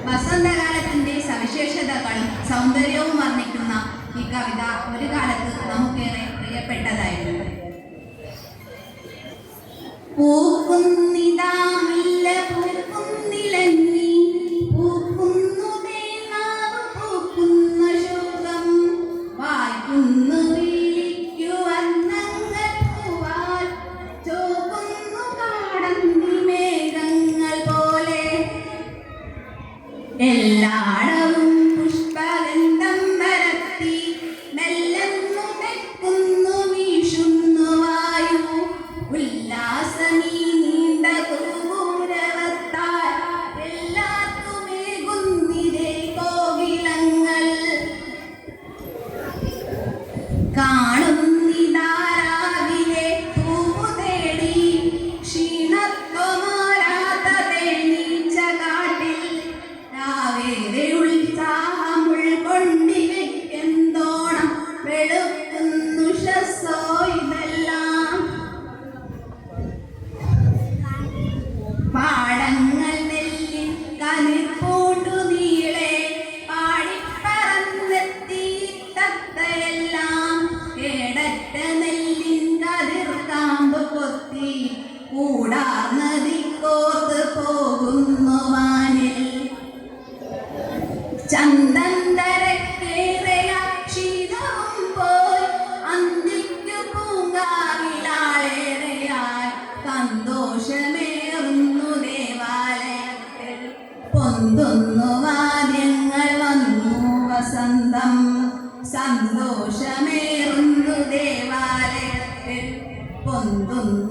വസന്തകാലത്തിന്റെ സവിശേഷതകളും സൗന്ദര്യവും വർണ്ണിക്കുന്ന ഈ കവിത ഒരു കാലത്ത് നമുക്കേറെ പ്രിയപ്പെട്ടതായിരുന്നു. പൂക്കുന്നിതാ മുല്ല പൂക്കുന്നിലങ്ങി പൂക്കുന്നു തേനാവ് പൂക്കുന്നു ശോകം വായിക്കുന്നു വിളിക്കു വർണ്ണങ്ങൾ പൂവാൽ ചോക്കുന്നു കാടന്നി മേഘങ്ങൾ പോലെ എല്ലാടവും പുഷ്പഗന്ധം പരത്തി മെല്ലെന്നു തെക്കുന്നു വീശുന്നു വായു ഉല്ലാസമീ നീണ്ട കൂരവത്താൽ എല്ലാത്തുമേകുന്നിരേ കോകിലങ്ങൾ കാണുന്നിതാരാവിലെ പൂവു തേടി ക്ഷീണത്വമാരാത്ത തേനീച്ച കാട്ടിൽ രാവേറെ ഉത്സാഹം ഉൾക്കൊണ്ടിരിക്കെന്തോണം വെളുക്കുന്നു ശസ്സോ ഇതെല്ലാം പാടങ്ങൾ നെല്ലിൻ കനിർപ്പൂണ്ടു നീളെ പാടിപ്പറന്നെത്തി തത്തയെല്ലാം കേടറ്റ നെല്ലിൻ കതിർക്കാമ്പ് കൊത്തി കൂടാർന്നതി കോത്ത് പോകുന്നു വാനിൽ ചന്ദന്തരക്കേറിയ ക്ഷീണവും പോയി അന്തിക്കു പൂങ്കാവിലാളേറെയായി സന്തോഷമേറുന്നു ദേവാലയത്തിൽ പൊന്തുന്നു വാദ്യങ്ങൾ വന്നു വസന്തം സന്തോഷമേറുന്നു ദേവാലയത്തിൽ പൊന്തുന്നു